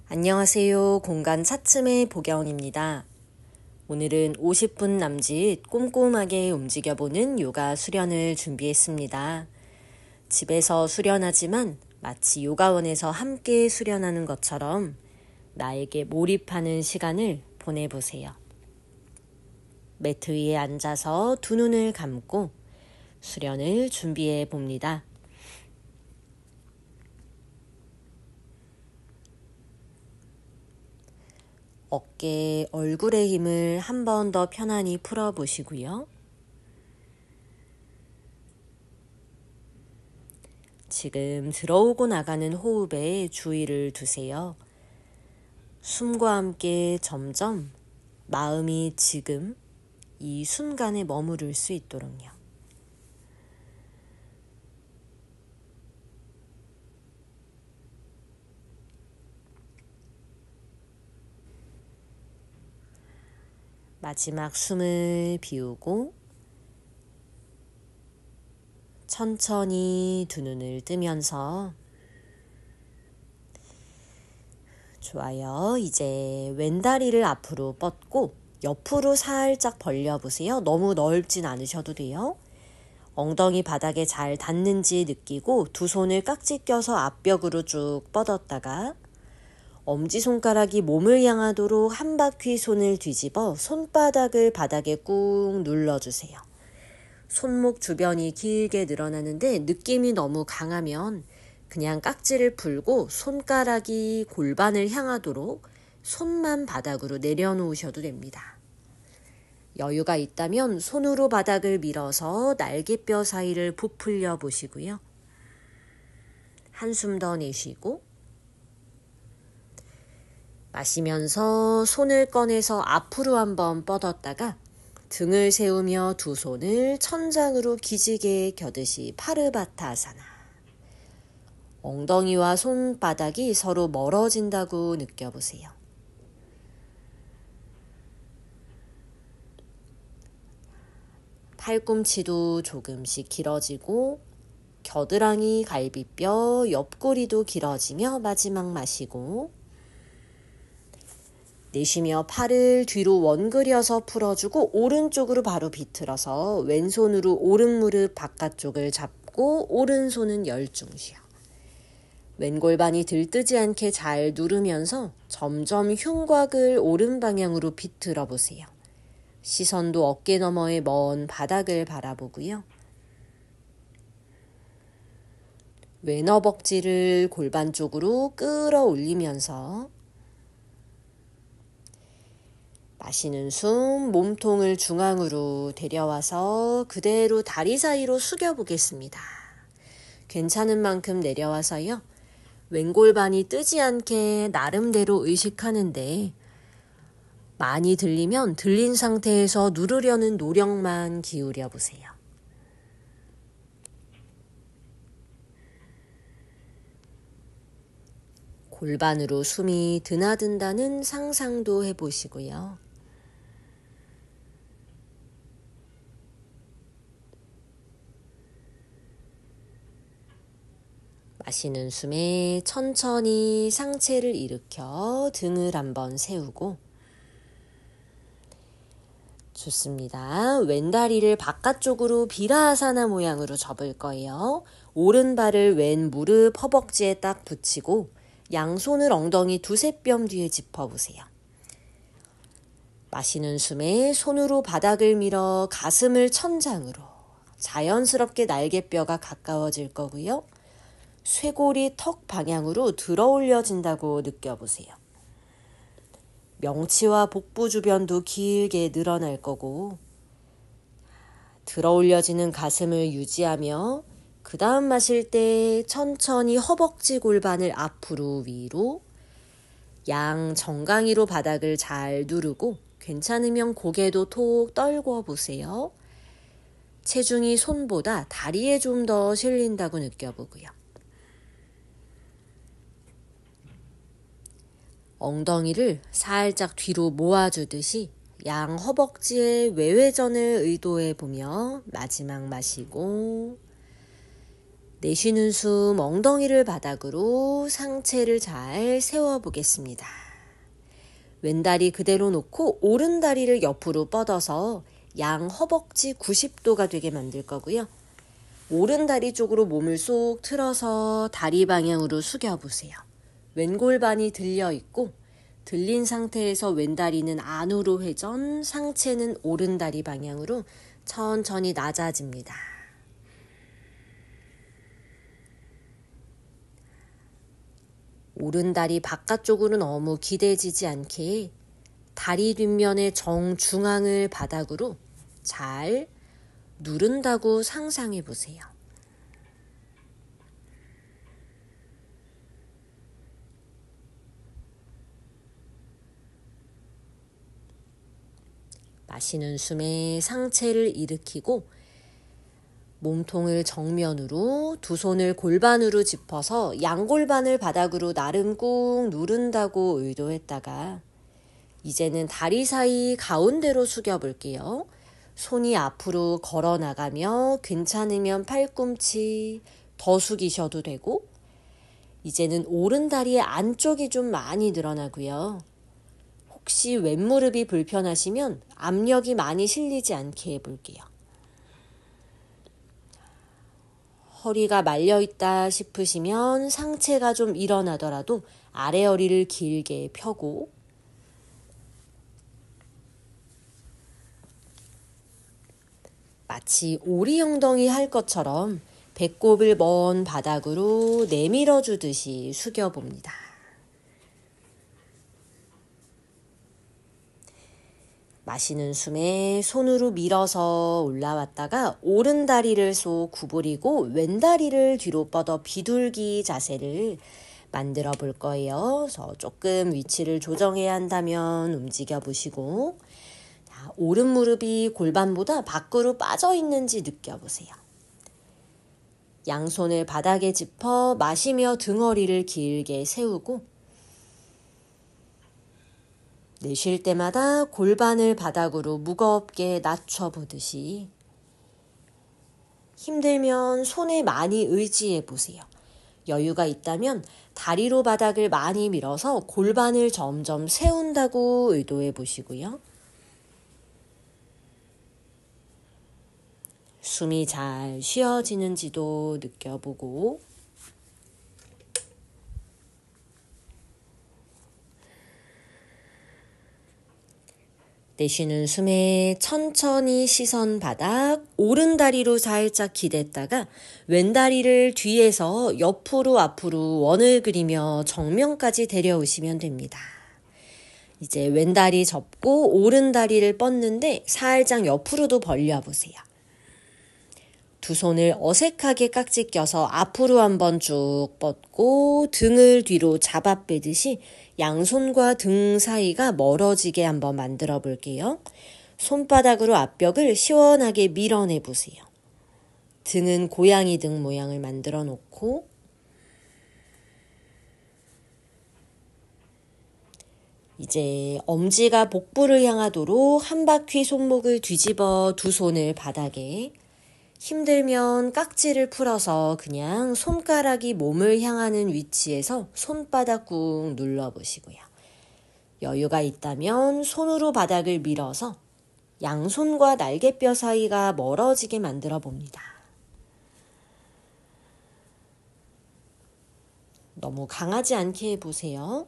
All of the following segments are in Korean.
안녕하세요. 공간 차츰의 보경입니다. 오늘은 50분 남짓 꼼꼼하게 움직여보는 요가 수련을 준비했습니다. 집에서 수련하지만 마치 요가원에서 함께 수련하는 것처럼 나에게 몰입하는 시간을 보내보세요. 매트 위에 앉아서 두 눈을 감고 수련을 준비해 봅니다. 어깨, 얼굴의 힘을 한 번 더 편안히 풀어보시고요. 지금 들어오고 나가는 호흡에 주의를 두세요. 숨과 함께 점점 마음이 지금 이 순간에 머무를 수 있도록요. 마지막 숨을 비우고 천천히 두 눈을 뜨면서 좋아요. 이제 왼다리를 앞으로 뻗고 옆으로 살짝 벌려보세요. 너무 넓진 않으셔도 돼요. 엉덩이 바닥에 잘 닿는지 느끼고 두 손을 깍지 껴서 앞벽으로 쭉 뻗었다가 엄지손가락이 몸을 향하도록 한 바퀴 손을 뒤집어 손바닥을 바닥에 꾹 눌러주세요. 손목 주변이 길게 늘어나는데 느낌이 너무 강하면 그냥 깍지를 풀고 손가락이 골반을 향하도록 손만 바닥으로 내려놓으셔도 됩니다. 여유가 있다면 손으로 바닥을 밀어서 날개뼈 사이를 부풀려 보시고요. 한숨 더 내쉬고 마시면서 손을 꺼내서 앞으로 한번 뻗었다가 등을 세우며 두 손을 천장으로 기지개 켜듯이 파르바타사나. 엉덩이와 손바닥이 서로 멀어진다고 느껴보세요. 팔꿈치도 조금씩 길어지고 겨드랑이, 갈비뼈, 옆구리도 길어지며 마지막 마시고 내쉬며 팔을 뒤로 원그려서 풀어주고 오른쪽으로 바로 비틀어서 왼손으로 오른 무릎 바깥쪽을 잡고 오른손은 열중시어. 왼골반이 들뜨지 않게 잘 누르면서 점점 흉곽을 오른 방향으로 비틀어 보세요. 시선도 어깨 너머의 먼 바닥을 바라보고요. 왼 허벅지를 골반 쪽으로 끌어올리면서 마시는 숨, 몸통을 중앙으로 데려와서 그대로 다리 사이로 숙여보겠습니다. 괜찮은 만큼 내려와서요. 왼골반이 뜨지 않게 나름대로 의식하는데 많이 들리면 들린 상태에서 누르려는 노력만 기울여 보세요. 골반으로 숨이 드나든다는 상상도 해보시고요. 마시는 숨에 천천히 상체를 일으켜 등을 한번 세우고 좋습니다. 왼다리를 바깥쪽으로 비라하사나 모양으로 접을 거예요. 오른발을 왼 무릎 허벅지에 딱 붙이고 양손을 엉덩이 두세 뼘 뒤에 짚어보세요. 마시는 숨에 손으로 바닥을 밀어 가슴을 천장으로 자연스럽게 날개뼈가 가까워질 거고요. 쇄골이 턱 방향으로 들어 올려진다고 느껴보세요. 명치와 복부 주변도 길게 늘어날 거고 들어 올려지는 가슴을 유지하며 그 다음 마실 때 천천히 허벅지 골반을 앞으로 위로 양 정강이로 바닥을 잘 누르고 괜찮으면 고개도 톡 떨궈 보세요. 체중이 손보다 다리에 좀 더 실린다고 느껴보고요. 엉덩이를 살짝 뒤로 모아주듯이 양 허벅지의 외회전을 의도해 보며 마지막 마시고 내쉬는 숨 엉덩이를 바닥으로 상체를 잘 세워보겠습니다. 왼다리 그대로 놓고 오른다리를 옆으로 뻗어서 양 허벅지 90도가 되게 만들 거고요. 오른다리 쪽으로 몸을 쏙 틀어서 다리 방향으로 숙여보세요. 왼골반이 들려있고 들린 상태에서 왼다리는 안으로 회전, 상체는 오른다리 방향으로 천천히 낮아집니다. 오른다리 바깥쪽으로 너무 기대지지 않게 다리 뒷면의 정중앙을 바닥으로 잘 누른다고 상상해 보세요. 마시는 숨에 상체를 일으키고 몸통을 정면으로 두 손을 골반으로 짚어서 양골반을 바닥으로 나름 꾹 누른다고 의도했다가 이제는 다리 사이 가운데로 숙여 볼게요. 손이 앞으로 걸어 나가며 괜찮으면 팔꿈치 더 숙이셔도 되고 이제는 오른다리의 안쪽이 좀 많이 늘어나고요. 혹시 왼무릎이 불편하시면 압력이 많이 실리지 않게 해볼게요. 허리가 말려있다 싶으시면 상체가 좀 일어나더라도 아래 허리를 길게 펴고 마치 오리 엉덩이 할 것처럼 배꼽을 먼 바닥으로 내밀어 주듯이 숙여봅니다. 마시는 숨에 손으로 밀어서 올라왔다가 오른다리를 쏙 구부리고 왼다리를 뒤로 뻗어 비둘기 자세를 만들어 볼 거예요. 그래서 조금 위치를 조정해야 한다면 움직여 보시고 오른 무릎이 골반보다 밖으로 빠져 있는지 느껴보세요. 양손을 바닥에 짚어 마시며 등허리를 길게 세우고 내쉴 때마다 골반을 바닥으로 무겁게 낮춰보듯이 힘들면 손에 많이 의지해 보세요. 여유가 있다면 다리로 바닥을 많이 밀어서 골반을 점점 세운다고 의도해 보시고요. 숨이 잘 쉬어지는지도 느껴보고 내쉬는 숨에 천천히 시선 바닥, 오른다리로 살짝 기댔다가 왼다리를 뒤에서 옆으로 앞으로 원을 그리며 정면까지 데려오시면 됩니다. 이제 왼다리 접고 오른다리를 뻗는데 살짝 옆으로도 벌려보세요. 두 손을 어색하게 깍지 껴서 앞으로 한번 쭉 뻗고 등을 뒤로 잡아 빼듯이 양손과 등 사이가 멀어지게 한번 만들어 볼게요. 손바닥으로 앞벽을 시원하게 밀어내 보세요. 등은 고양이 등 모양을 만들어 놓고 이제 엄지가 복부를 향하도록 한 바퀴 손목을 뒤집어 두 손을 바닥에 힘들면 깍지를 풀어서 그냥 손가락이 몸을 향하는 위치에서 손바닥 꾹 눌러보시고요. 여유가 있다면 손으로 바닥을 밀어서 양손과 날개뼈 사이가 멀어지게 만들어 봅니다. 너무 강하지 않게 해보세요.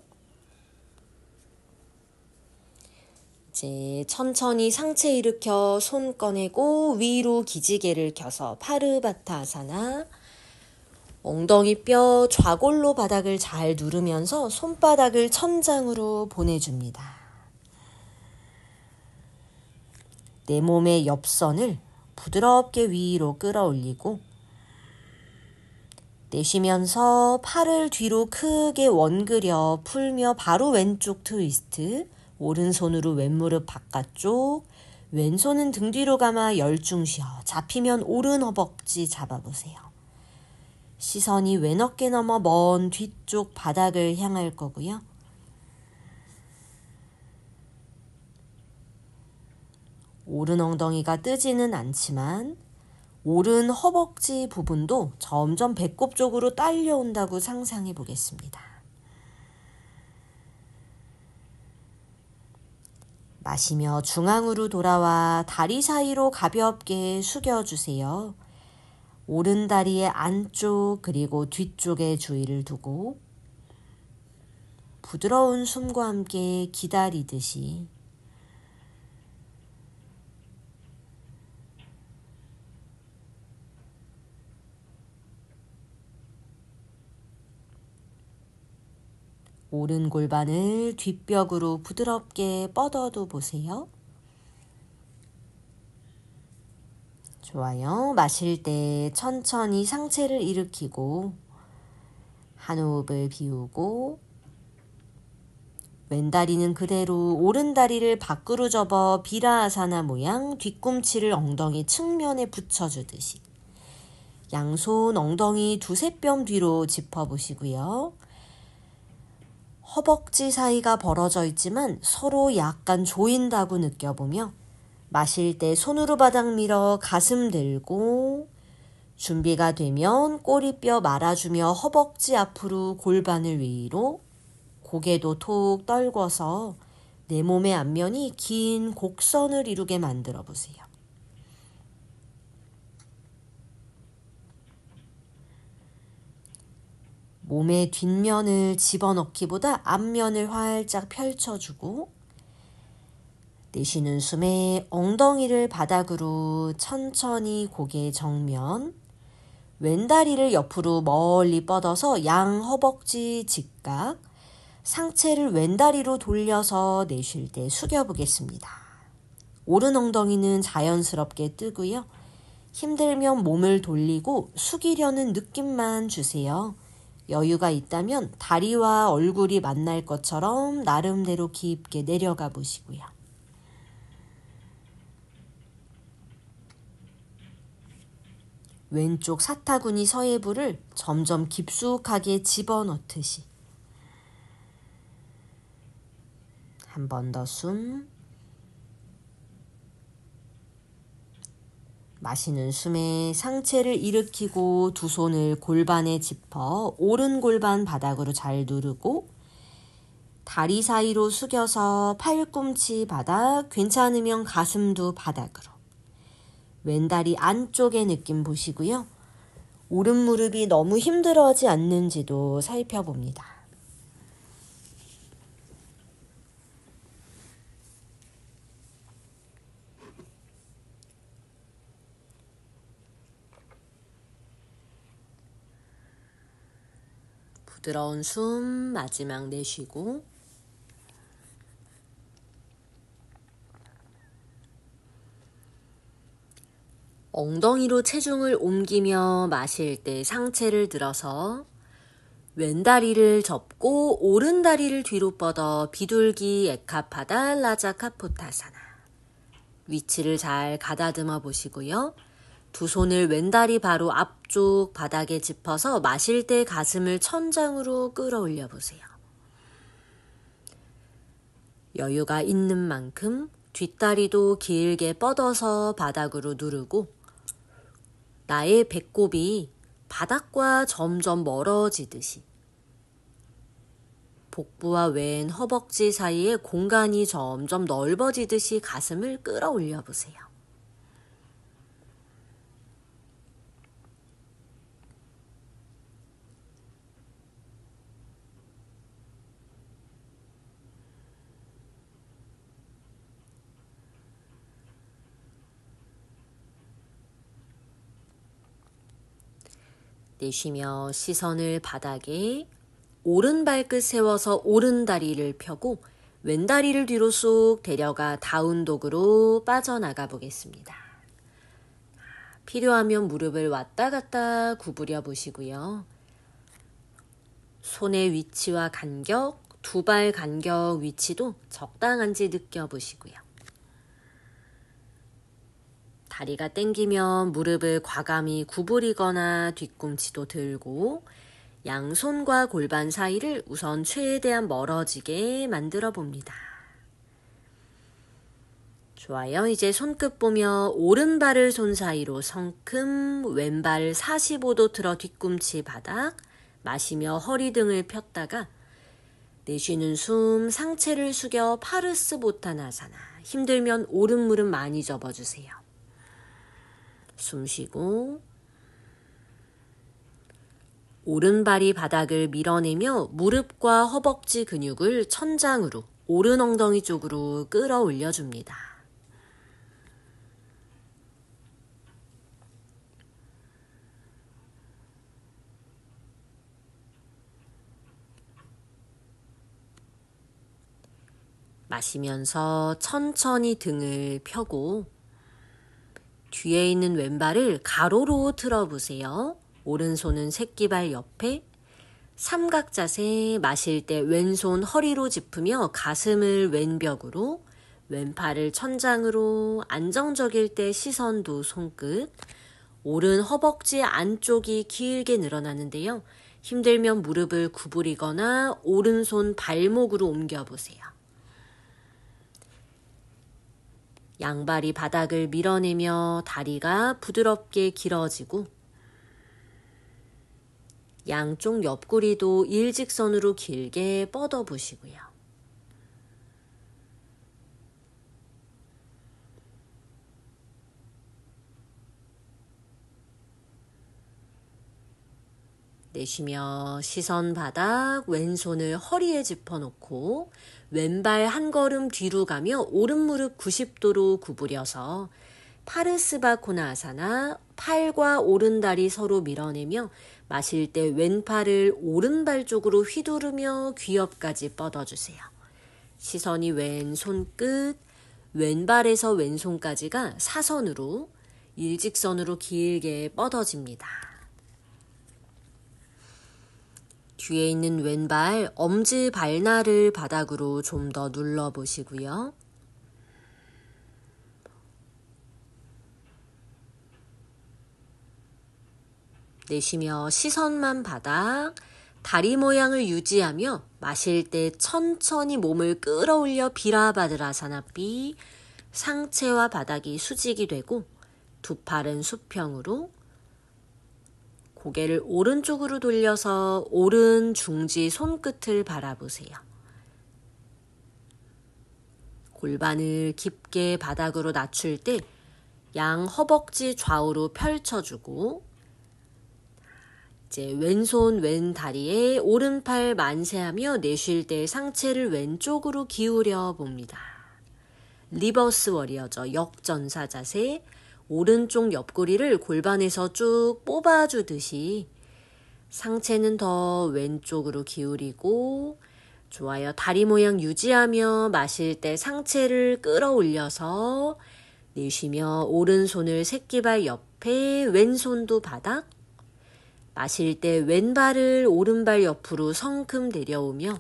이제 천천히 상체 일으켜 손 꺼내고 위로 기지개를 켜서 파르바타아사나 엉덩이 뼈 좌골로 바닥을 잘 누르면서 손바닥을 천장으로 보내줍니다. 내 몸의 옆선을 부드럽게 위로 끌어올리고 내쉬면서 팔을 뒤로 크게 원그려 풀며 바로 왼쪽 트위스트 오른손으로 왼무릎 바깥쪽 왼손은 등 뒤로 감아 열중 쉬어 잡히면 오른 허벅지 잡아보세요. 시선이 왼 어깨 넘어 먼 뒤쪽 바닥을 향할 거고요. 오른 엉덩이가 뜨지는 않지만 오른 허벅지 부분도 점점 배꼽 쪽으로 딸려온다고 상상해 보겠습니다. 마시며 중앙으로 돌아와 다리 사이로 가볍게 숙여주세요. 오른 다리의 안쪽 그리고 뒤쪽에 주의를 두고 부드러운 숨과 함께 기다리듯이 오른 골반을 뒷벽으로 부드럽게 뻗어도 보세요. 좋아요. 마실 때 천천히 상체를 일으키고 한 호흡을 비우고 왼다리는 그대로 오른다리를 밖으로 접어 비라아사나 모양 뒤꿈치를 엉덩이 측면에 붙여주듯이 양손 엉덩이 두세 뼘 뒤로 짚어보시고요. 허벅지 사이가 벌어져 있지만 서로 약간 조인다고 느껴보며 마실 때 손으로 바닥 밀어 가슴 들고 준비가 되면 꼬리뼈 말아주며 허벅지 앞으로 골반을 위로 고개도 톡 떨궈서 내 몸의 앞면이 긴 곡선을 이루게 만들어 보세요. 몸의 뒷면을 집어넣기보다 앞면을 활짝 펼쳐주고 내쉬는 숨에 엉덩이를 바닥으로 천천히 고개 정면, 왼다리를 옆으로 멀리 뻗어서 양 허벅지 직각, 상체를 왼다리로 돌려서 내쉴 때 숙여보겠습니다. 오른 엉덩이는 자연스럽게 뜨고요. 힘들면 몸을 돌리고 숙이려는 느낌만 주세요. 여유가 있다면 다리와 얼굴이 만날 것처럼 나름대로 깊게 내려가 보시고요. 왼쪽 사타구니 서해부를 점점 깊숙하게 집어넣듯이 한 번 더 숨. 마시는 숨에 상체를 일으키고 두 손을 골반에 짚어 오른 골반 바닥으로 잘 누르고 다리 사이로 숙여서 팔꿈치 바닥, 괜찮으면 가슴도 바닥으로. 왼다리 안쪽의 느낌 보시고요. 오른 무릎이 너무 힘들어하지 않는지도 살펴봅니다. 부드러운 숨 마지막 내쉬고 엉덩이로 체중을 옮기며 마실 때 상체를 들어서 왼다리를 접고 오른다리를 뒤로 뻗어 비둘기 에카파달라자 카포타사나 위치를 잘 가다듬어 보시고요. 두 손을 왼다리 바로 앞쪽 바닥에 짚어서 마실 때 가슴을 천장으로 끌어올려 보세요. 여유가 있는 만큼 뒷다리도 길게 뻗어서 바닥으로 누르고 나의 배꼽이 바닥과 점점 멀어지듯이 복부와 왼 허벅지 사이에 공간이 점점 넓어지듯이 가슴을 끌어올려 보세요. 내쉬며 시선을 바닥에 오른 발끝 세워서 오른 다리를 펴고 왼다리를 뒤로 쏙 데려가 다운독으로 빠져나가 보겠습니다. 필요하면 무릎을 왔다 갔다 구부려 보시고요. 손의 위치와 간격, 두 발 간격 위치도 적당한지 느껴보시고요. 다리가 당기면 무릎을 과감히 구부리거나 뒤꿈치도 들고 양손과 골반 사이를 우선 최대한 멀어지게 만들어 봅니다. 좋아요. 이제 손끝 보며 오른발을 손 사이로 성큼, 왼발 45도 틀어 뒤꿈치 바닥, 마시며 허리 등을 폈다가 내쉬는 숨, 상체를 숙여 파르스 보타나사나. 힘들면 오른 무릎 많이 접어주세요. 숨 쉬고 오른발이 바닥을 밀어내며 무릎과 허벅지 근육을 천장으로 오른 엉덩이 쪽으로 끌어올려줍니다. 마시면서 천천히 등을 펴고 뒤에 있는 왼발을 가로로 틀어보세요. 오른손은 새끼발 옆에 삼각자세. 마실 때 왼손 허리로 짚으며 가슴을 왼벽으로, 왼팔을 천장으로. 안정적일 때 시선도 손끝. 오른 허벅지 안쪽이 길게 늘어나는데요. 힘들면 무릎을 구부리거나 오른손 발목으로 옮겨보세요. 양발이 바닥을 밀어내며 다리가 부드럽게 길어지고 양쪽 옆구리도 일직선으로 길게 뻗어보시고요. 내쉬며 시선 바닥, 왼손을 허리에 짚어놓고 왼발 한 걸음 뒤로 가며 오른 무릎 90도로 구부려서 파르스바코나아사나. 팔과 오른다리 서로 밀어내며 마실 때 왼팔을 오른발 쪽으로 휘두르며 귀엽까지 뻗어주세요. 시선이 왼손 끝, 왼발에서 왼손까지가 사선으로 일직선으로 길게 뻗어집니다. 뒤에 있는 왼발 엄지 발날을 바닥으로 좀 더 눌러보시고요. 내쉬며 시선만 바닥, 다리 모양을 유지하며 마실 때 천천히 몸을 끌어올려 비라바드라사나삐. 상체와 바닥이 수직이 되고 두 팔은 수평으로, 고개를 오른쪽으로 돌려서 오른 중지 손끝을 바라보세요. 골반을 깊게 바닥으로 낮출 때 양 허벅지 좌우로 펼쳐주고 이제 왼손 왼다리에 오른팔 만세하며 내쉴 때 상체를 왼쪽으로 기울여 봅니다. 리버스 워리어죠. 역전사 자세. 오른쪽 옆구리를 골반에서 쭉 뽑아주듯이 상체는 더 왼쪽으로 기울이고, 좋아요. 다리 모양 유지하며 마실 때 상체를 끌어올려서 내쉬며 오른손을 새끼발 옆에, 왼손도 바닥. 마실 때 왼발을 오른발 옆으로 성큼 내려오며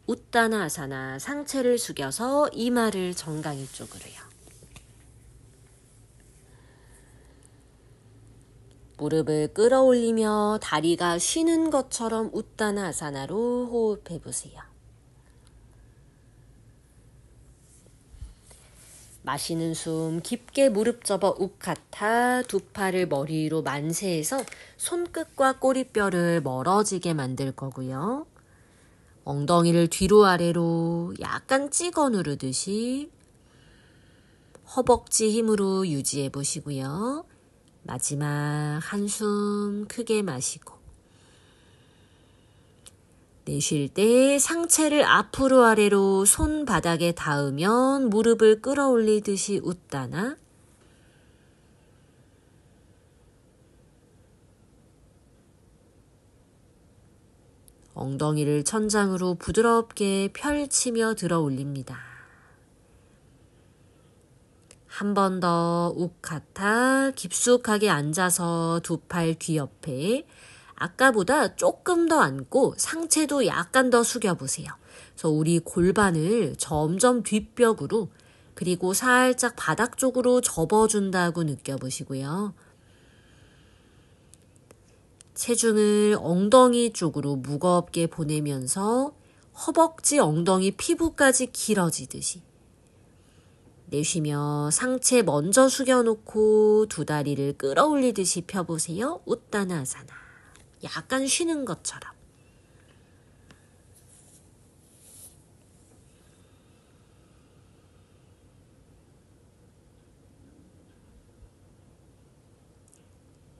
우따나아사나. 상체를 숙여서 이마를 정강이 쪽으로요. 무릎을 끌어올리며 다리가 쉬는 것처럼 우따나아사나로 호흡해보세요. 마시는 숨 깊게 무릎 접어 우카타. 두 팔을 머리 위로 만세해서 손끝과 꼬리뼈를 멀어지게 만들 거고요. 엉덩이를 뒤로 아래로 약간 찍어 누르듯이 허벅지 힘으로 유지해 보시고요. 마지막 한숨 크게 마시고 내쉴 때 상체를 앞으로 아래로 손바닥에 닿으면 무릎을 끌어올리듯이 웃다나. 엉덩이를 천장으로 부드럽게 펼치며 들어 올립니다. 한 번 더 우카타. 깊숙하게 앉아서 두 팔 귀 옆에, 아까보다 조금 더 앉고 상체도 약간 더 숙여보세요. 그래서 우리 골반을 점점 뒷벽으로, 그리고 살짝 바닥 쪽으로 접어준다고 느껴보시고요. 체중을 엉덩이 쪽으로 무겁게 보내면서 허벅지 엉덩이 피부까지 길어지듯이 내쉬며 상체 먼저 숙여놓고 두 다리를 끌어올리듯이 펴보세요. 우따나아사나. 약간 쉬는 것처럼.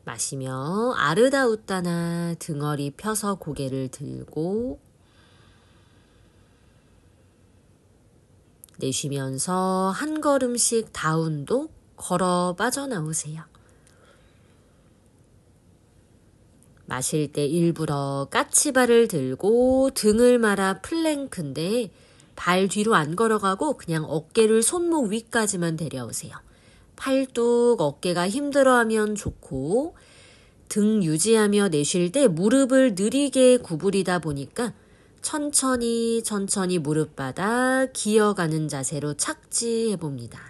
마시며 아르다 우따나 등허리 펴서 고개를 들고 내쉬면서 한 걸음씩 다운독 걸어 빠져나오세요. 마실 때 일부러 까치발을 들고 등을 말아 플랭크인데 발 뒤로 안 걸어가고 그냥 어깨를 손목 위까지만 데려오세요. 팔뚝, 어깨가 힘들어하면 좋고 등 유지하며 내쉴 때 무릎을 느리게 구부리다 보니까 천천히 무릎바닥 기어가는 자세로 착지해봅니다.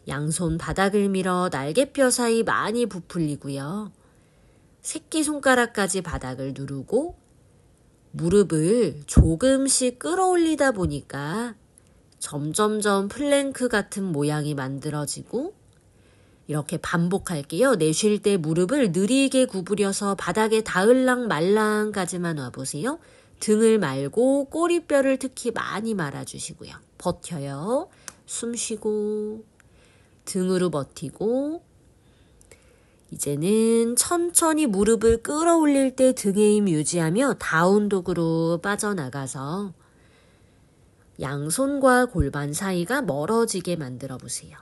양손 바닥을 밀어 날개뼈 사이 많이 부풀리고요. 새끼손가락까지 바닥을 누르고 무릎을 조금씩 끌어올리다 보니까 점점점 플랭크 같은 모양이 만들어지고 이렇게 반복할게요. 내쉴 때 무릎을 느리게 구부려서 바닥에 닿을랑 말랑까지만 와보세요. 등을 말고 꼬리뼈를 특히 많이 말아주시고요. 버텨요. 숨 쉬고 등으로 버티고 이제는 천천히 무릎을 끌어올릴 때 등의 힘 유지하며 다운독으로 빠져나가서 양손과 골반 사이가 멀어지게 만들어 보세요.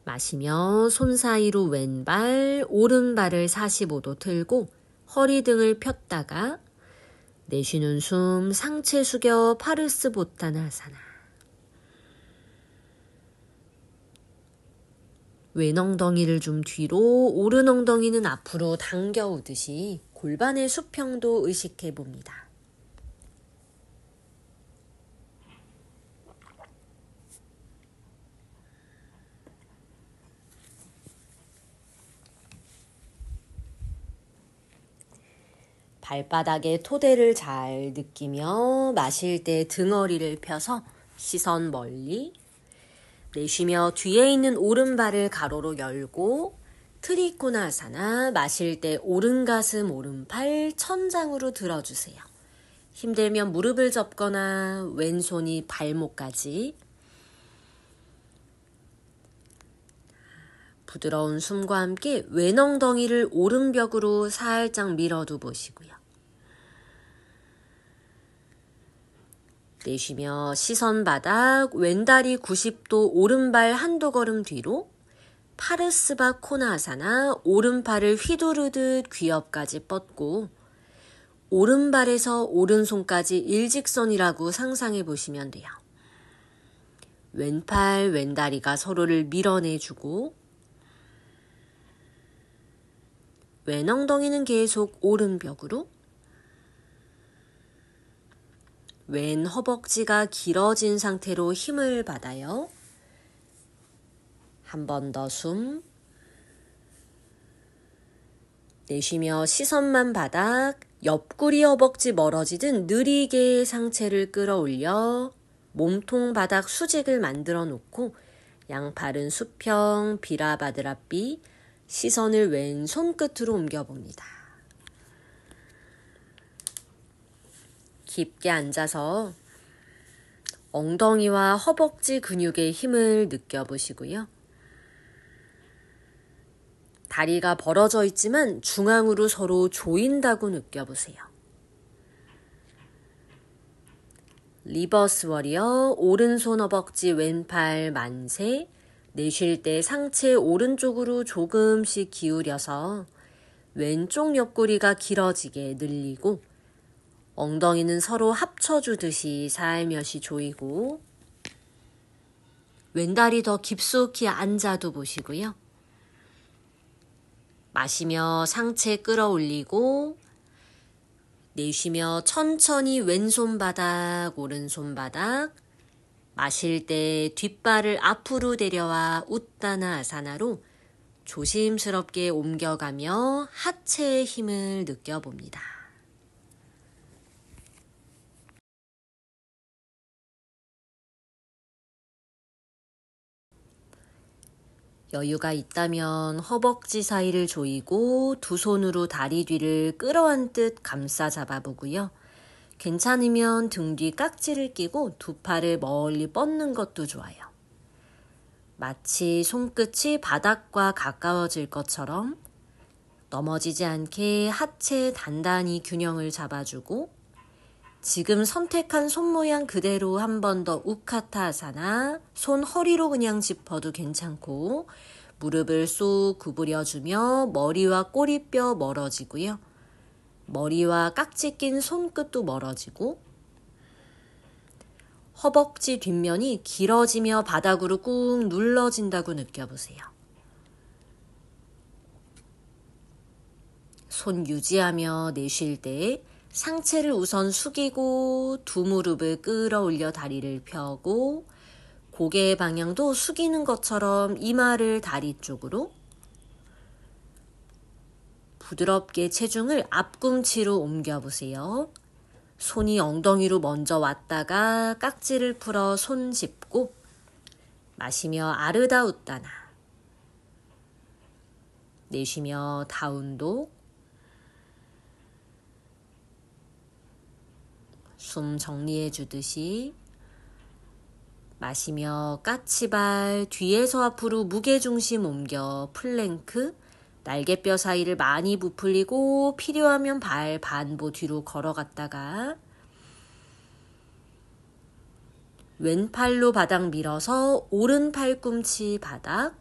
마시며 손 사이로 왼발, 오른발을 45도 틀고 허리 등을 폈다가 내쉬는 숨 상체 숙여 파르스보타나사나. 왼 엉덩이를 좀 뒤로, 오른 엉덩이는 앞으로 당겨오듯이 골반의 수평도 의식해 봅니다. 발바닥에 토대를 잘 느끼며 마실 때 등허리를 펴서 시선 멀리 내쉬며 뒤에 있는 오른발을 가로로 열고 트리코나아사나 마실 때 오른 가슴 오른팔 천장으로 들어주세요. 힘들면 무릎을 접거나 왼손이 발목까지 부드러운 숨과 함께 왼 엉덩이를 오른벽으로 살짝 밀어두 보시고요. 내쉬며 시선 바닥, 왼다리 90도 오른발 한두 걸음 뒤로 파르스바 코나아사나 오른팔을 휘두르듯 귀엽까지 뻗고 오른발에서 오른손까지 일직선이라고 상상해 보시면 돼요. 왼팔, 왼다리가 서로를 밀어내주고 왼 엉덩이는 계속 오른벽으로 왼 허벅지가 길어진 상태로 힘을 받아요. 한 번 더 숨. 내쉬며 시선만 바닥, 옆구리 허벅지 멀어지듯 느리게 상체를 끌어올려 몸통 바닥 수직을 만들어 놓고 양팔은 수평, 비라바드라삐, 시선을 왼 손끝으로 옮겨봅니다. 깊게 앉아서 엉덩이와 허벅지 근육의 힘을 느껴보시고요. 다리가 벌어져 있지만 중앙으로 서로 조인다고 느껴보세요. 리버스 워리어, 오른손 허벅지 왼팔 만세, 내쉴 때 상체 오른쪽으로 조금씩 기울여서 왼쪽 옆구리가 길어지게 늘리고 엉덩이는 서로 합쳐주듯이 살며시 조이고 왼다리 더 깊숙이 앉아도 보시고요. 마시며 상체 끌어올리고 내쉬며 천천히 왼손 바닥, 오른손 바닥 마실 때 뒷발을 앞으로 데려와 우따나아사나로 조심스럽게 옮겨가며 하체의 힘을 느껴봅니다. 여유가 있다면 허벅지 사이를 조이고 두 손으로 다리 뒤를 끌어안듯 감싸 잡아보고요. 괜찮으면 등 뒤 깍지를 끼고 두 팔을 멀리 뻗는 것도 좋아요. 마치 손끝이 바닥과 가까워질 것처럼 넘어지지 않게 하체 단단히 균형을 잡아주고 지금 선택한 손 모양 그대로 한 번 더 우카타 아사나 손 허리로 그냥 짚어도 괜찮고 무릎을 쏙 구부려주며 머리와 꼬리뼈 멀어지고요. 머리와 깍지 낀 손끝도 멀어지고 허벅지 뒷면이 길어지며 바닥으로 꾹 눌러진다고 느껴보세요. 손 유지하며 내쉴 때 상체를 우선 숙이고 두 무릎을 끌어올려 다리를 펴고 고개의 방향도 숙이는 것처럼 이마를 다리 쪽으로 부드럽게 체중을 앞꿈치로 옮겨보세요. 손이 엉덩이로 먼저 왔다가 깍지를 풀어 손 짚고 마시며 아르다 웃다나 내쉬며 다운독 숨 정리해 주듯이 마시며 까치발 뒤에서 앞으로 무게중심 옮겨 플랭크 날개뼈 사이를 많이 부풀리고 필요하면 발 반보 뒤로 걸어갔다가 왼팔로 바닥 밀어서 오른 팔꿈치 바닥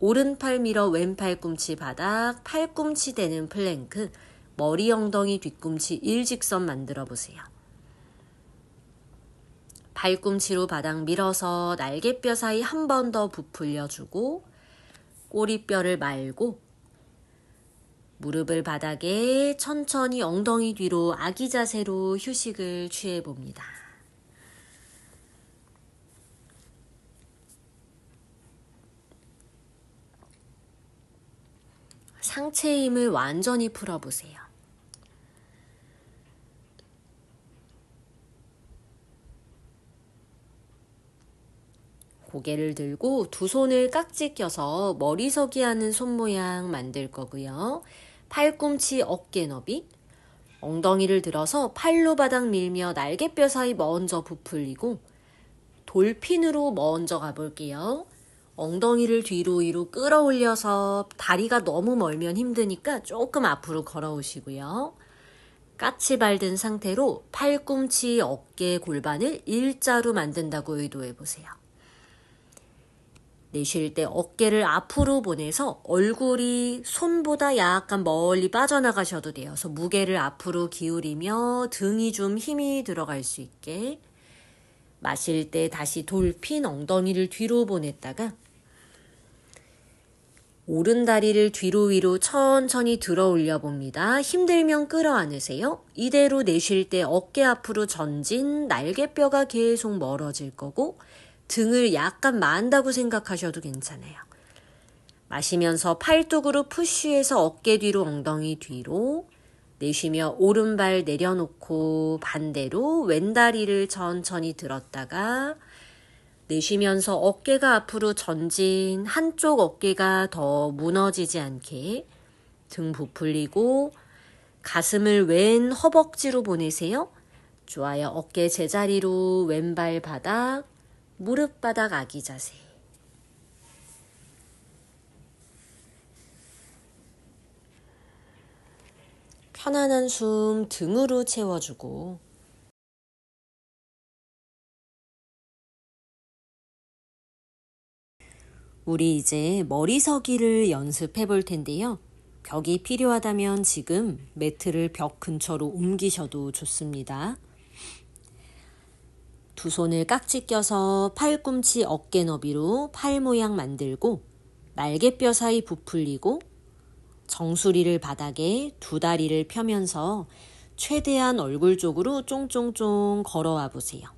오른팔 밀어 왼팔 꿈치 바닥 팔꿈치 대는 플랭크 머리 엉덩이 뒤꿈치 일직선 만들어 보세요. 발꿈치로 바닥 밀어서 날개뼈 사이 한 번 더 부풀려주고 꼬리뼈를 말고 무릎을 바닥에 천천히 엉덩이 뒤로 아기 자세로 휴식을 취해봅니다. 상체의 힘을 완전히 풀어보세요. 고개를 들고 두 손을 깍지 껴서 머리서기 하는 손 모양 만들 거고요. 팔꿈치 어깨 너비, 엉덩이를 들어서 팔로 바닥 밀며 날개뼈 사이 먼저 부풀리고 돌핀으로 먼저 가볼게요. 엉덩이를 뒤로 위로 끌어올려서 다리가 너무 멀면 힘드니까 조금 앞으로 걸어오시고요. 까치발 든 상태로 팔꿈치 어깨 골반을 일자로 만든다고 의도해보세요. 내쉴 때 어깨를 앞으로 보내서 얼굴이 손보다 약간 멀리 빠져나가셔도 돼요. 그래서 무게를 앞으로 기울이며 등이 좀 힘이 들어갈 수 있게 마실 때 다시 돌핀 엉덩이를 뒤로 보냈다가 오른 다리를 뒤로 위로 천천히 들어 올려 봅니다. 힘들면 끌어안으세요. 이대로 내쉴 때 어깨 앞으로 전진, 날개뼈가 계속 멀어질 거고 등을 약간 만다고 생각하셔도 괜찮아요. 마시면서 팔뚝으로 푸쉬해서 어깨 뒤로 엉덩이 뒤로 내쉬며 오른발 내려놓고 반대로 왼다리를 천천히 들었다가 내쉬면서 어깨가 앞으로 전진, 한쪽 어깨가 더 무너지지 않게 등 부풀리고 가슴을 왼 허벅지로 보내세요. 좋아요. 어깨 제자리로 왼발 바닥, 무릎 바닥 아기 자세. 편안한 숨 등으로 채워주고 우리 이제 머리서기를 연습해 볼 텐데요. 벽이 필요하다면 지금 매트를 벽 근처로 옮기셔도 좋습니다. 두 손을 깍지 껴서 팔꿈치 어깨 너비로 팔 모양 만들고 날개뼈 사이 부풀리고 정수리를 바닥에 두 다리를 펴면서 최대한 얼굴 쪽으로 쫑쫑쫑 걸어와 보세요.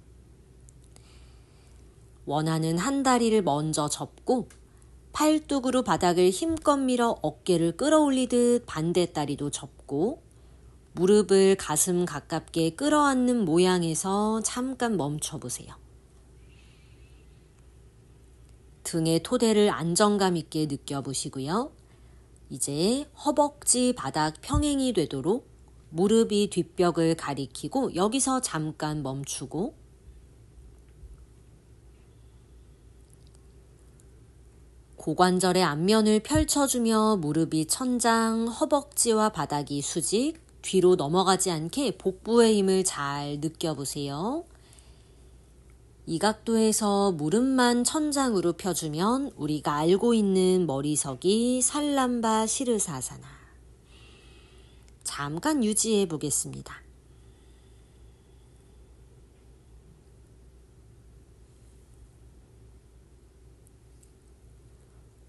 원하는 한 다리를 먼저 접고 팔뚝으로 바닥을 힘껏 밀어 어깨를 끌어올리듯 반대 다리도 접고 무릎을 가슴 가깝게 끌어안는 모양에서 잠깐 멈춰보세요. 등의 토대를 안정감 있게 느껴보시고요. 이제 허벅지 바닥 평행이 되도록 무릎이 뒷벽을 가리키고 여기서 잠깐 멈추고 고관절의 앞면을 펼쳐주며 무릎이 천장, 허벅지와 바닥이 수직, 뒤로 넘어가지 않게 복부의 힘을 잘 느껴보세요. 이 각도에서 무릎만 천장으로 펴주면 우리가 알고 있는 머리석이 살람바 시르사사나. 잠깐 유지해 보겠습니다.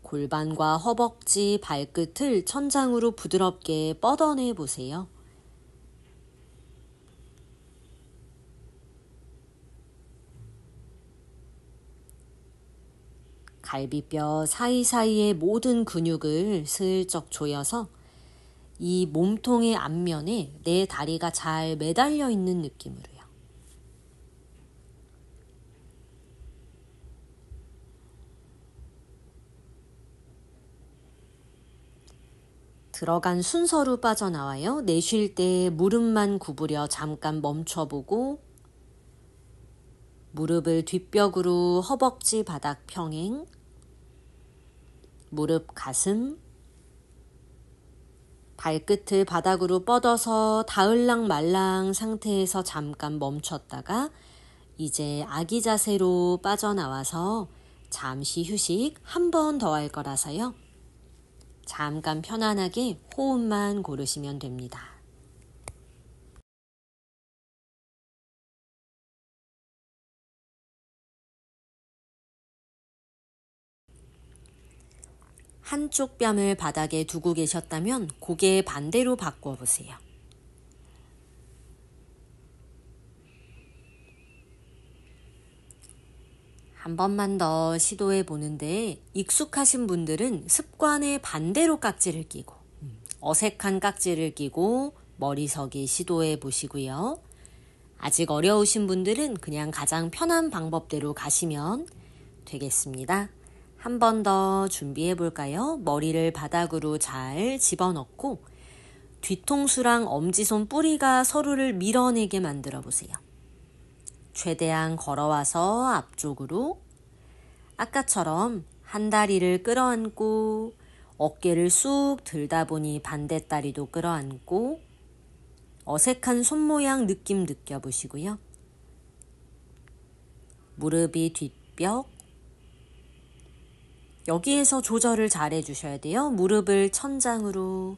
골반과 허벅지, 발끝을 천장으로 부드럽게 뻗어내 보세요. 갈비뼈 사이사이의 모든 근육을 슬쩍 조여서 이 몸통의 앞면에 내 다리가 잘 매달려 있는 느낌으로요. 들어간 순서로 빠져나와요. 내쉴 때 무릎만 구부려 잠깐 멈춰보고 무릎을 뒷벽으로 허벅지 바닥 평행, 무릎 가슴, 발끝을 바닥으로 뻗어서 다을랑 말랑 상태에서 잠깐 멈췄다가 이제 아기 자세로 빠져나와서 잠시 휴식 한 번 더 할 거라서요. 잠깐 편안하게 호흡만 고르시면 됩니다. 한쪽 뺨을 바닥에 두고 계셨다면 고개 반대로 바꿔보세요. 한 번만 더 시도해 보는데 익숙하신 분들은 습관의 반대로 깍지를 끼고 어색한 깍지를 끼고 머리서기 시도해 보시고요. 아직 어려우신 분들은 그냥 가장 편한 방법대로 가시면 되겠습니다. 한 번 더 준비해 볼까요? 머리를 바닥으로 잘 집어넣고 뒤통수랑 엄지손 뿌리가 서로를 밀어내게 만들어 보세요. 최대한 걸어와서 앞쪽으로 아까처럼 한 다리를 끌어안고 어깨를 쑥 들다 보니 반대 다리도 끌어안고 어색한 손 모양 느낌 느껴보시고요. 무릎이 뒷벽, 여기에서 조절을 잘 해주셔야 돼요. 무릎을 천장으로,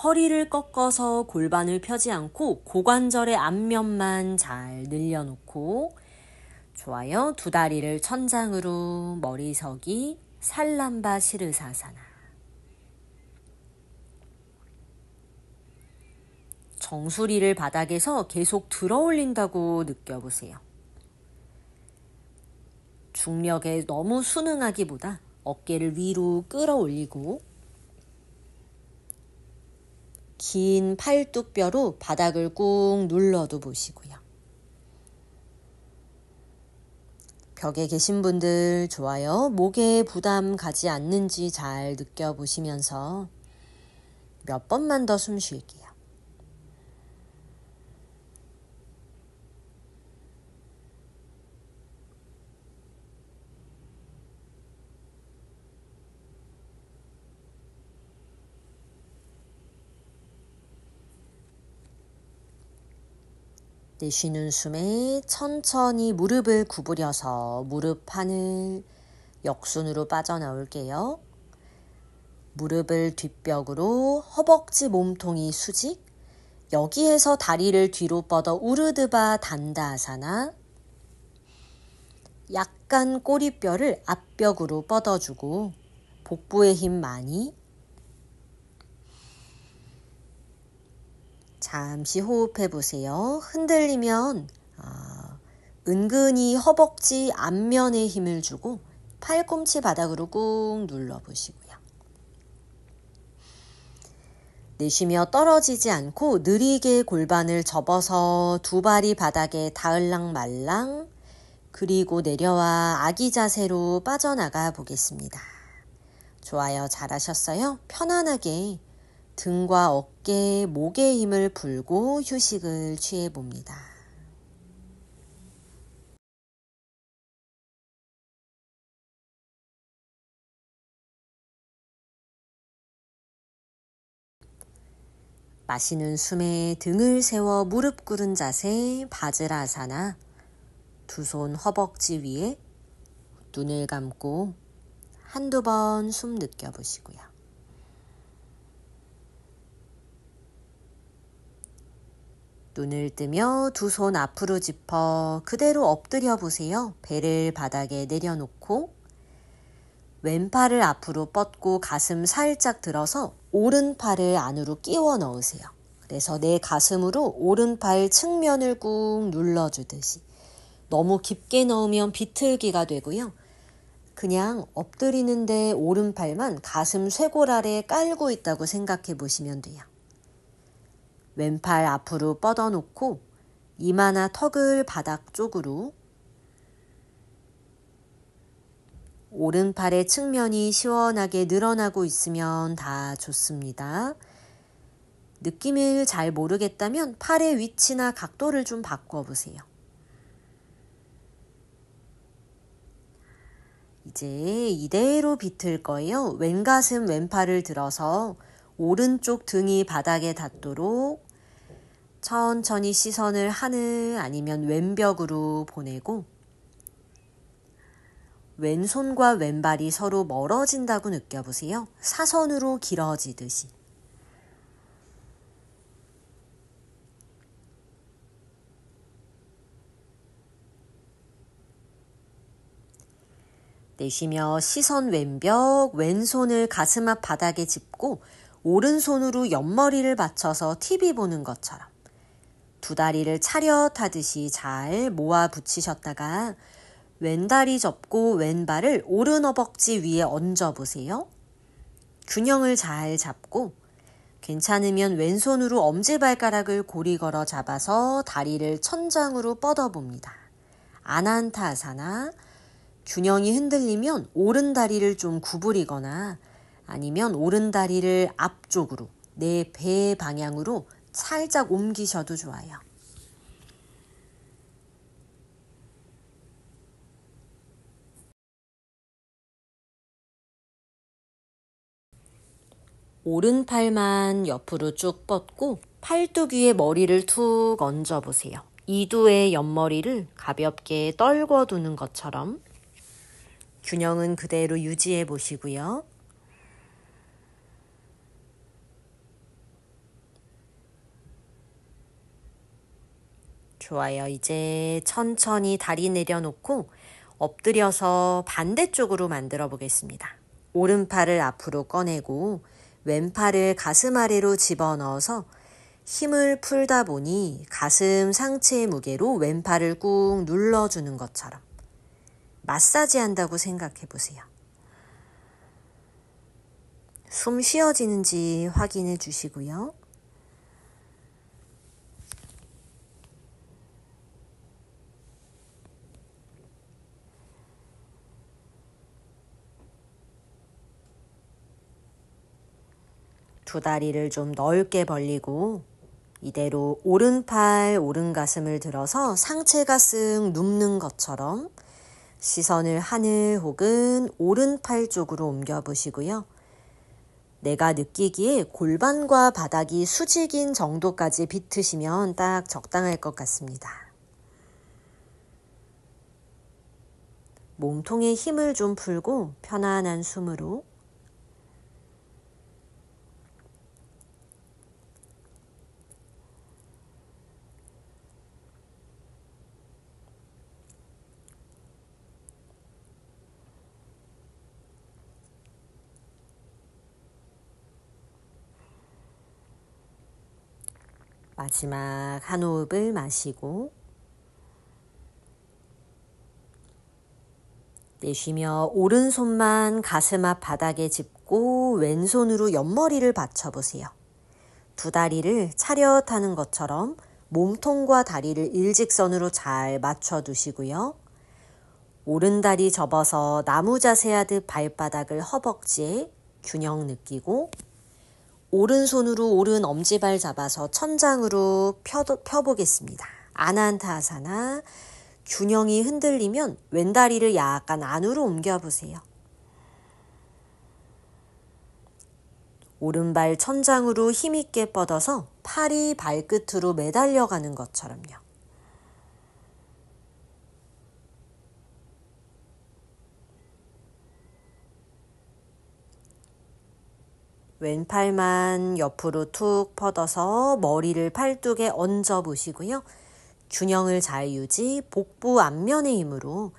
허리를 꺾어서 골반을 펴지 않고 고관절의 앞면만 잘 늘려놓고 좋아요. 두 다리를 천장으로, 머리석이 살람바 시르사사나. 정수리를 바닥에서 계속 들어 올린다고 느껴보세요. 중력에 너무 순응하기보다 어깨를 위로 끌어올리고 긴 팔뚝뼈로 바닥을 꾹 눌러도 보시고요. 벽에 계신 분들 좋아요. 목에 부담 가지 않는지 잘 느껴보시면서 몇 번만 더 숨 쉴게요. 내쉬는 숨에 천천히 무릎을 구부려서 무릎판을 역순으로 빠져나올게요. 무릎을 뒷벽으로, 허벅지 몸통이 수직, 여기에서 다리를 뒤로 뻗어 우르드바 단다아사나. 약간 꼬리뼈를 앞벽으로 뻗어주고 복부에 힘 많이. 잠시 호흡해 보세요. 흔들리면 은근히 허벅지 앞면에 힘을 주고 팔꿈치 바닥으로 꾹 눌러보시고요. 내쉬며 떨어지지 않고 느리게 골반을 접어서 두 발이 바닥에 닿을랑 말랑 그리고 내려와 아기 자세로 빠져나가 보겠습니다. 좋아요. 잘하셨어요. 편안하게 등과 어깨, 목에 힘을 풀고 휴식을 취해 봅니다. 마시는 숨에 등을 세워 무릎 꿇은 자세 바즈라사나, 두 손 허벅지 위에 눈을 감고 한두 번 숨 느껴보시고요. 눈을 뜨며 두 손 앞으로 짚어 그대로 엎드려 보세요. 배를 바닥에 내려놓고 왼팔을 앞으로 뻗고 가슴 살짝 들어서 오른팔을 안으로 끼워 넣으세요. 그래서 내 가슴으로 오른팔 측면을 꾹 눌러주듯이. 너무 깊게 넣으면 비틀기가 되고요. 그냥 엎드리는데 오른팔만 가슴 쇄골 아래 깔고 있다고 생각해 보시면 돼요. 왼팔 앞으로 뻗어놓고 이마나 턱을 바닥 쪽으로, 오른팔의 측면이 시원하게 늘어나고 있으면 다 좋습니다. 느낌을 잘 모르겠다면 팔의 위치나 각도를 좀 바꿔보세요. 이제 이대로 비틀 거예요. 왼가슴 왼팔을 들어서 오른쪽 등이 바닥에 닿도록 천천히 시선을 하늘 아니면 왼벽으로 보내고, 왼손과 왼발이 서로 멀어진다고 느껴보세요. 사선으로 길어지듯이. 내쉬며 시선 왼벽, 왼손을 가슴 앞 바닥에 짚고 오른손으로 옆머리를 받쳐서 TV 보는 것처럼 두 다리를 차렷하듯이 잘 모아 붙이셨다가 왼다리 접고 왼발을 오른 허벅지 위에 얹어보세요. 균형을 잘 잡고 괜찮으면 왼손으로 엄지발가락을 고리 걸어 잡아서 다리를 천장으로 뻗어봅니다. 아난타아사나. 균형이 흔들리면 오른 다리를 좀 구부리거나 아니면 오른 다리를 앞쪽으로 내 배 방향으로 살짝 옮기셔도 좋아요. 오른팔만 옆으로 쭉 뻗고 팔뚝 위에 머리를 툭 얹어보세요. 이두의 옆머리를 가볍게 떨궈두는 것처럼 균형은 그대로 유지해 보시고요. 좋아요. 이제 천천히 다리 내려놓고 엎드려서 반대쪽으로 만들어 보겠습니다. 오른팔을 앞으로 꺼내고 왼팔을 가슴 아래로 집어넣어서 힘을 풀다 보니 가슴 상체의 무게로 왼팔을 꾹 눌러주는 것처럼 마사지 한다고 생각해 보세요. 숨 쉬어지는지 확인해 주시고요. 두 다리를 좀 넓게 벌리고 이대로 오른팔, 오른가슴을 들어서 상체가 쓱 눕는 것처럼 시선을 하늘 혹은 오른팔 쪽으로 옮겨보시고요. 내가 느끼기에 골반과 바닥이 수직인 정도까지 비트시면 딱 적당할 것 같습니다. 몸통에 힘을 좀 풀고 편안한 숨으로 마지막 한 호흡을 마시고 내쉬며 오른손만 가슴 앞 바닥에 짚고 왼손으로 옆머리를 받쳐보세요. 두 다리를 차렷하는 것처럼 몸통과 다리를 일직선으로 잘 맞춰두시고요. 오른다리 접어서 나무 자세하듯 발바닥을 허벅지에 균형 느끼고 오른손으로 오른 엄지발 잡아서 천장으로 펴보겠습니다. 아난타아사나. 균형이 흔들리면 왼다리를 약간 안으로 옮겨보세요. 오른발 천장으로 힘있게 뻗어서 팔이 발끝으로 매달려가는 것처럼요. 왼팔만 옆으로 툭 뻗어서 머리를 팔뚝에 얹어 보시고요. 균형을 잘 유지, 복부 앞면의 힘으로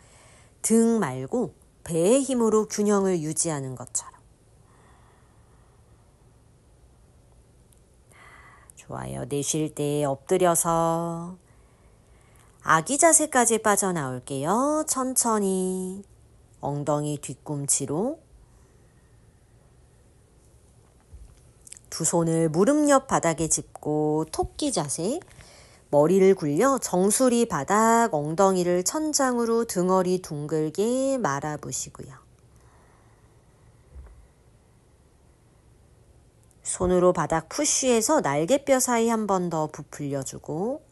등 말고 배의 힘으로 균형을 유지하는 것처럼. 좋아요. 내쉴 때 엎드려서 아기 자세까지 빠져나올게요. 천천히 엉덩이 뒤꿈치로 두 손을 무릎 옆 바닥에 짚고 토끼 자세, 머리를 굴려 정수리 바닥, 엉덩이를 천장으로 등허리 둥글게 말아보시고요. 손으로 바닥 푸쉬해서 날개뼈 사이 한 번 더 부풀려주고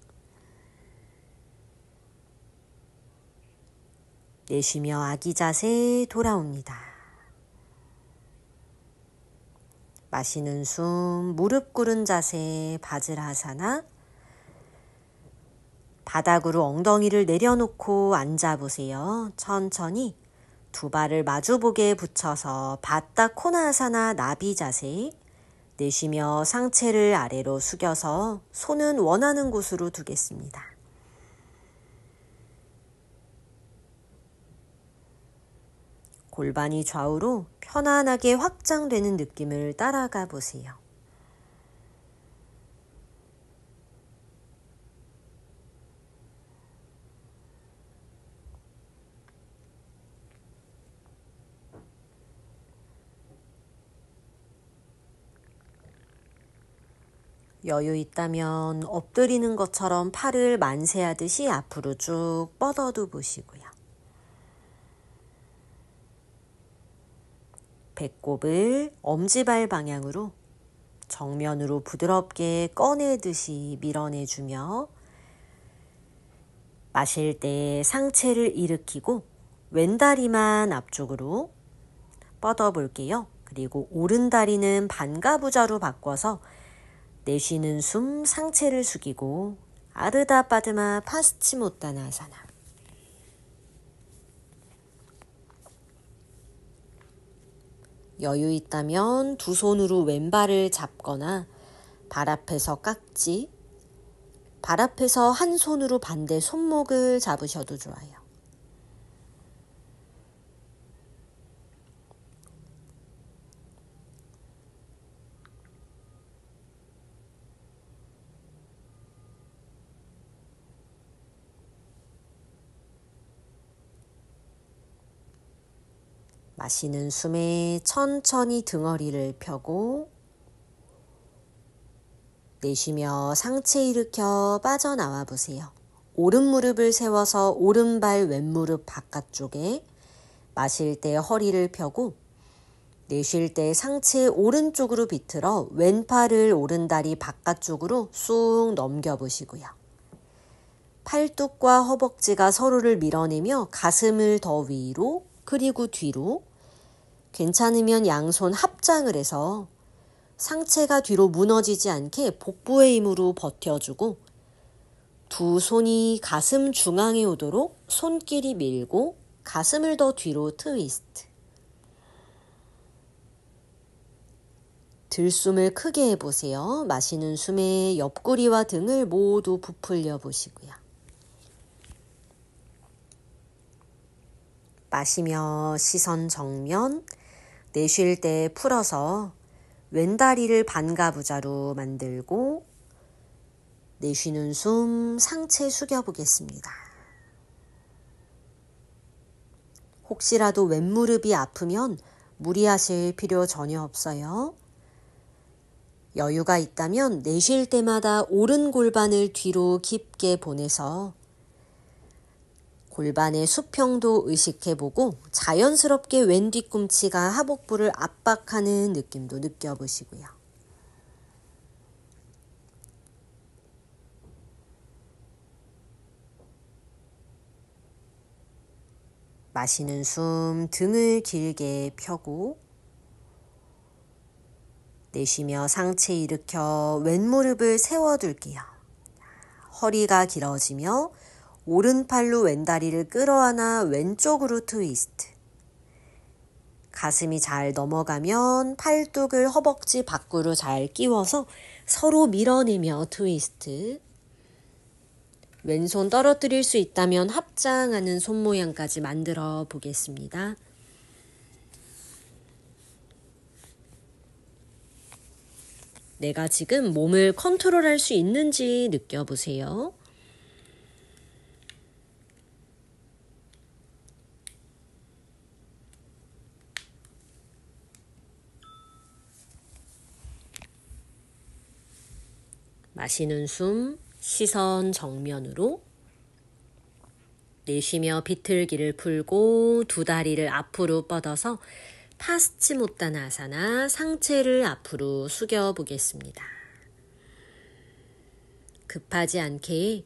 내쉬며 아기 자세 돌아옵니다. 마시는 숨, 무릎 꿇은 자세, 바즈라사나. 바닥으로 엉덩이를 내려놓고 앉아보세요. 천천히 두 발을 마주보게 붙여서 바타 코나아사나 나비 자세. 내쉬며 상체를 아래로 숙여서 손은 원하는 곳으로 두겠습니다. 골반이 좌우로 편안하게 확장되는 느낌을 따라가 보세요. 여유 있다면 엎드리는 것처럼 팔을 만세하듯이 앞으로 쭉 뻗어도 보시고요. 배꼽을 엄지발 방향으로 정면으로 부드럽게 꺼내듯이 밀어내주며 마실 때 상체를 일으키고 왼다리만 앞쪽으로 뻗어볼게요. 그리고 오른다리는 반가부좌로 바꿔서 내쉬는 숨 상체를 숙이고 아르다 파드마 파스치모타나사나. 여유 있다면 두 손으로 왼발을 잡거나 발 앞에서 깍지, 발 앞에서 한 손으로 반대 손목을 잡으셔도 좋아요. 마시는 숨에 천천히 등허리를 펴고 내쉬며 상체 일으켜 빠져나와 보세요. 오른 무릎을 세워서 오른발 왼무릎 바깥쪽에 마실 때 허리를 펴고 내쉴 때 상체 오른쪽으로 비틀어 왼팔을 오른다리 바깥쪽으로 쑥 넘겨보시고요. 팔뚝과 허벅지가 서로를 밀어내며 가슴을 더 위로 그리고 뒤로, 괜찮으면 양손 합장을 해서 상체가 뒤로 무너지지 않게 복부의 힘으로 버텨주고 두 손이 가슴 중앙에 오도록 손길이 밀고 가슴을 더 뒤로 트위스트. 들숨을 크게 해보세요. 마시는 숨에 옆구리와 등을 모두 부풀려 보시고요. 마시며 시선 정면, 내쉴 때 풀어서 왼다리를 반가부좌로 만들고 내쉬는 숨 상체 숙여보겠습니다. 혹시라도 왼무릎이 아프면 무리하실 필요 전혀 없어요. 여유가 있다면 내쉴 때마다 오른 골반을 뒤로 깊게 보내서 골반의 수평도 의식해보고 자연스럽게 왼 뒤꿈치가 하복부를 압박하는 느낌도 느껴보시고요. 마시는 숨, 등을 길게 펴고 내쉬며 상체 일으켜 왼무릎을 세워둘게요. 허리가 길어지며 오른팔로 왼다리를 끌어안아 왼쪽으로 트위스트. 가슴이 잘 넘어가면 팔뚝을 허벅지 밖으로 잘 끼워서 서로 밀어내며 트위스트. 왼손 떨어뜨릴 수 있다면 합장하는 손 모양까지 만들어 보겠습니다. 내가 지금 몸을 컨트롤할 수 있는지 느껴보세요. 마시는 숨, 시선 정면으로. 내쉬며 비틀기를 풀고 두 다리를 앞으로 뻗어서 파스치모타나사나, 상체를 앞으로 숙여 보겠습니다. 급하지 않게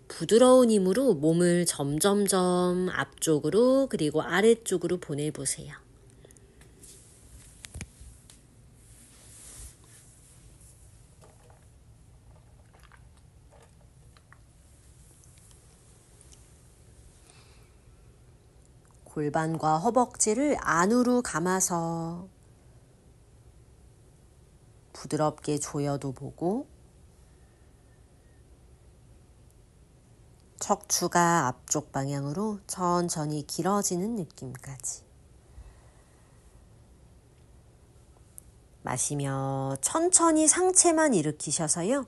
부드러운 힘으로 몸을 점점점 앞쪽으로 그리고 아래쪽으로 보내보세요. 골반과 허벅지를 안으로 감아서 부드럽게 조여도 보고, 척추가 앞쪽 방향으로 천천히 길어지는 느낌까지. 마시며 천천히 상체만 일으키셔서요.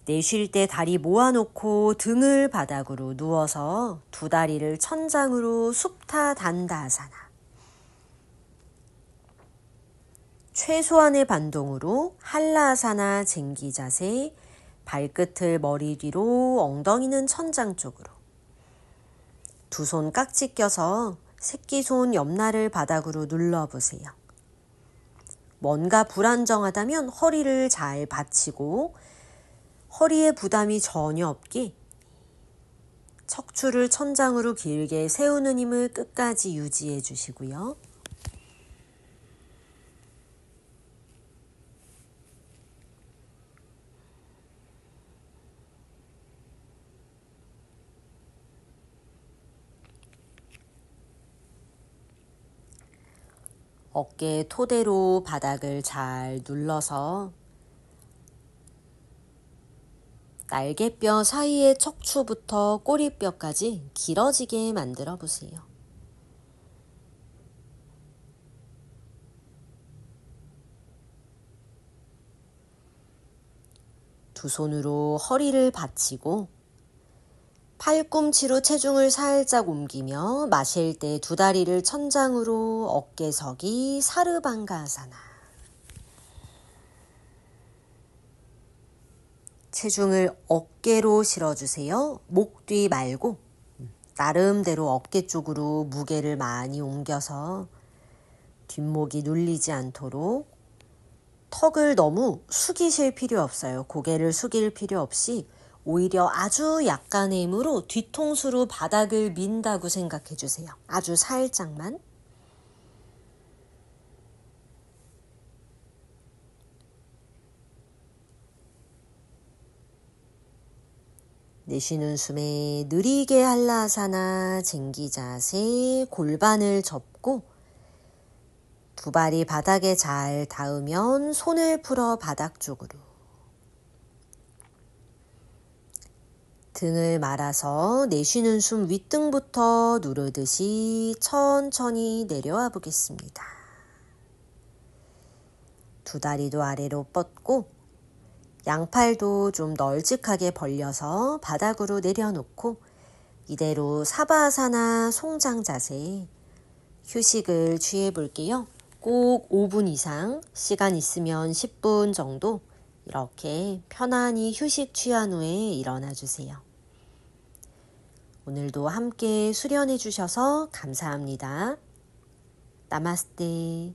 내쉴 때 다리 모아놓고 등을 바닥으로 누워서 두 다리를 천장으로 supta dandasana. 최소한의 반동으로 한라아사나 쟁기 자세, 발끝을 머리 뒤로, 엉덩이는 천장 쪽으로. 두 손 깍지 껴서 새끼손 옆날을 바닥으로 눌러보세요. 뭔가 불안정하다면 허리를 잘 받치고 허리에 부담이 전혀 없게 척추를 천장으로 길게 세우는 힘을 끝까지 유지해 주시고요. 어깨 토대로 바닥을 잘 눌러서 날개뼈 사이의 척추부터 꼬리뼈까지 길어지게 만들어 보세요. 두 손으로 허리를 받치고 팔꿈치로 체중을 살짝 옮기며 마실 때 두 다리를 천장으로, 어깨서기 사르방가아사나. 체중을 어깨로 실어주세요. 목 뒤 말고 나름대로 어깨 쪽으로 무게를 많이 옮겨서 뒷목이 눌리지 않도록. 턱을 너무 숙이실 필요 없어요. 고개를 숙일 필요 없이 오히려 아주 약간의 힘으로 뒤통수로 바닥을 민다고 생각해 주세요. 아주 살짝만. 내쉬는 숨에 느리게 한라아사나 쟁기 자세, 골반을 접고 두 발이 바닥에 잘 닿으면 손을 풀어 바닥 쪽으로. 등을 말아서 내쉬는 숨 윗등부터 누르듯이 천천히 내려와 보겠습니다. 두 다리도 아래로 뻗고 양팔도 좀 널찍하게 벌려서 바닥으로 내려놓고 이대로 사바아사나 송장 자세 휴식을 취해 볼게요. 꼭 5분 이상, 시간 있으면 10분 정도 이렇게 편안히 휴식 취한 후에 일어나 주세요. 오늘도 함께 수련해 주셔서 감사합니다. 나마스테.